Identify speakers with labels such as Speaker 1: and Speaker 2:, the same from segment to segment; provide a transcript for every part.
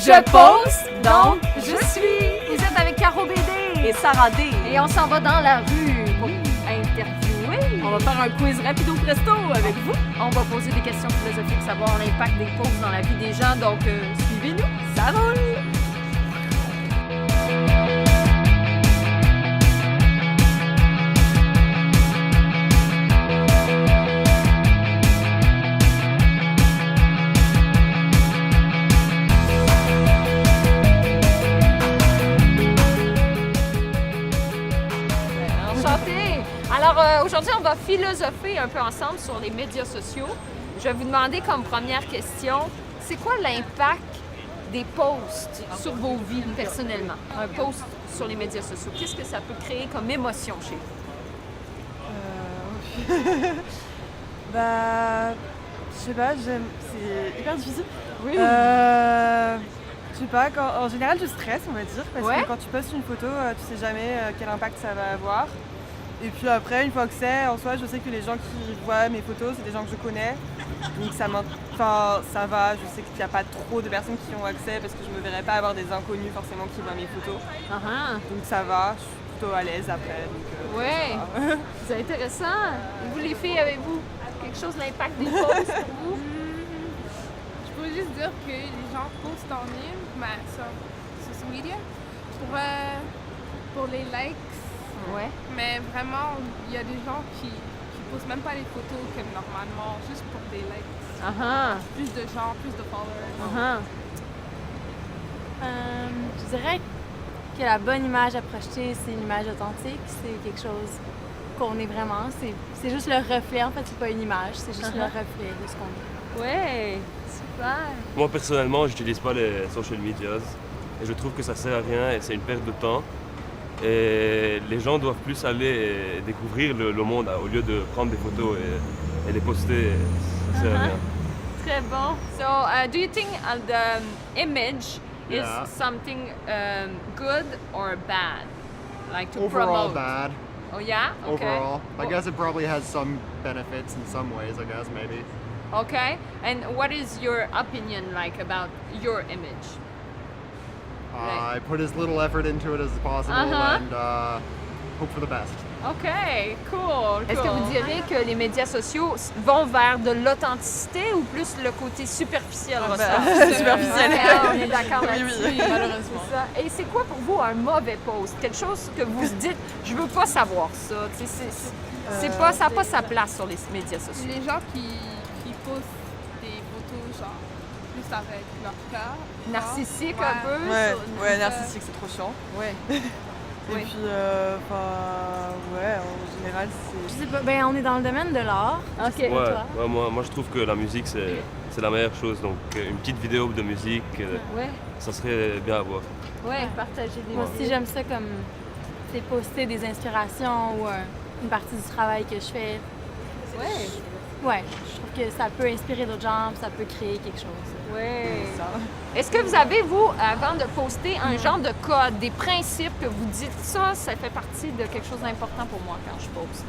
Speaker 1: Je pose, donc je suis. Vous êtes avec Caro BD
Speaker 2: et Sarah D.
Speaker 1: Et on s'en va dans la rue pour interviewer.
Speaker 2: On va faire un quiz rapido presto avec vous.
Speaker 1: On va poser des questions philosophiques, savoir l'impact des pauses dans la vie des gens. Donc, suivez-nous.
Speaker 2: Ça roule!
Speaker 1: Alors, aujourd'hui, on va philosopher un peu ensemble sur les médias sociaux. Je vais vous demander comme première question, c'est quoi l'impact des posts sur vos vies personnellement? Un post sur les médias sociaux, qu'est-ce que ça peut créer comme émotion chez vous?
Speaker 3: Je sais pas, c'est hyper difficile.
Speaker 1: Oui.
Speaker 3: Je sais pas, en général, je stresse, on va dire, parce
Speaker 1: Ouais.
Speaker 3: que quand tu postes une photo, tu sais jamais quel impact ça va avoir. Et puis après, une fois que c'est, en soi, je sais que les gens qui voient mes photos, c'est des gens que je connais. Donc ça va, je sais qu'il n'y a pas trop de personnes qui ont accès parce que je me verrais pas avoir des inconnus forcément qui voient mes photos. Donc ça va, je suis plutôt à l'aise après.
Speaker 1: Ouais, c'est intéressant. Et vous les filles, avez-vous quelque chose l'impact des posts pour vous?
Speaker 4: Je peux juste dire que les gens postent en ligne, sur social media, pour les likes.
Speaker 1: Ouais.
Speaker 4: Mais vraiment, il y a des gens qui postent même pas les photos comme normalement, juste pour des likes. Plus de gens, plus de followers.
Speaker 5: Je dirais que la bonne image à projeter, c'est une image authentique, c'est quelque chose qu'on est vraiment. C'est juste le reflet, en fait, c'est pas une image, c'est juste le reflet de ce qu'on est.
Speaker 1: Ouais, super.
Speaker 6: Moi, personnellement, j'utilise pas les social medias et je trouve que ça sert à rien et c'est une perte de temps. Et les gens doivent plus aller découvrir le monde au lieu de prendre des photos et les poster. Ça sert à rien.
Speaker 1: Très bon. So, do you think the image is something good or bad? Like to
Speaker 7: Overall
Speaker 1: promote?
Speaker 7: bad.
Speaker 1: Oh yeah? Okay.
Speaker 7: Overall. I guess it probably has some benefits in some ways, I guess, maybe.
Speaker 1: Okay. And what is your opinion like about your image?
Speaker 7: I put as little effort into it as possible and hope for the best.
Speaker 1: OK, cool.
Speaker 2: Est-ce que vous direz que les médias sociaux vont vers de l'authenticité ou plus le côté superficiel?
Speaker 3: Superficiel.
Speaker 1: On est d'accord
Speaker 3: Oui,
Speaker 1: là-dessus.
Speaker 3: oui.
Speaker 4: Malheureusement.
Speaker 1: C'est ça. Et c'est quoi pour vous un mauvais post? Quelque chose que vous dites, je veux pas savoir ça. Tu sais, c'est pas, ça n'a pas sa place sur les médias sociaux.
Speaker 4: Les gens qui postent des photos, genre, plus avec leur cœur.
Speaker 1: Narcissique
Speaker 4: Ouais.
Speaker 1: un peu.
Speaker 3: Ouais, narcissique, c'est trop chiant.
Speaker 1: Ouais.
Speaker 3: Et
Speaker 1: Oui.
Speaker 3: puis, en général,
Speaker 5: Je
Speaker 3: c'est...
Speaker 5: sais pas, on est dans le domaine de l'art.
Speaker 1: OK.
Speaker 5: Et toi?
Speaker 6: Ouais, moi, je trouve que la musique, c'est la meilleure chose. Donc, une petite vidéo de musique,
Speaker 1: Ouais.
Speaker 6: ça serait bien à voir.
Speaker 1: Ouais, partager des
Speaker 5: Moi aussi, j'aime ça comme c'est poster des inspirations ou une partie du travail que je fais.
Speaker 1: Ouais.
Speaker 5: Ouais, je trouve que ça peut inspirer d'autres gens, puis ça peut créer quelque chose.
Speaker 1: Ouais. Est-ce que vous avez, vous, avant de poster, un genre de code, des principes que vous dites, ça fait partie de quelque chose d'important pour moi quand je poste?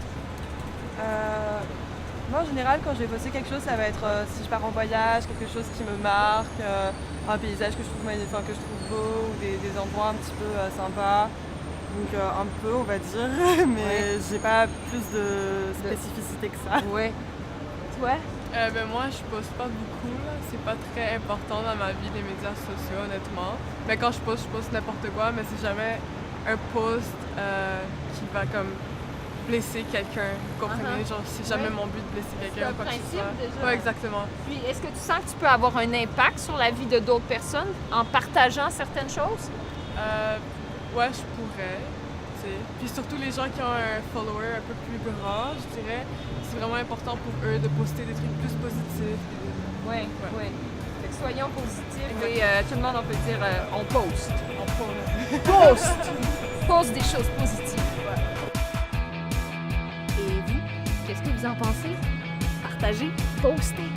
Speaker 3: Moi, en général, quand je vais poster quelque chose, ça va être si je pars en voyage, quelque chose qui me marque, un paysage que je trouve magnifique, que je trouve beau, ou des endroits un petit peu sympas. Donc un peu, on va dire, mais j'ai pas plus de spécificité que ça.
Speaker 1: Ouais. Toi?
Speaker 4: Moi, je poste pas beaucoup. Là. C'est pas très important dans ma vie, les médias sociaux, honnêtement. Mais quand je poste n'importe quoi, mais c'est jamais un post qui va comme blesser quelqu'un. Vous comprenez? Genre, c'est jamais mon but de blesser quelqu'un
Speaker 1: un
Speaker 4: ou quoi que ce
Speaker 1: principe,
Speaker 4: soit.
Speaker 1: déjà.
Speaker 4: Ouais, exactement.
Speaker 1: Puis, est-ce que tu sens que tu peux avoir un impact sur la vie de d'autres personnes en partageant certaines choses?
Speaker 4: Ouais, je pourrais. Tu sais. Puis surtout les gens qui ont un follower un peu plus grand, je dirais, c'est vraiment important pour eux de poster des trucs plus positifs.
Speaker 1: Oui, oui. Fait que soyons positifs et tout le monde, on peut dire, on poste. Poste! Poste des choses positives. Et vous, qu'est-ce que vous en pensez? Partagez, postez.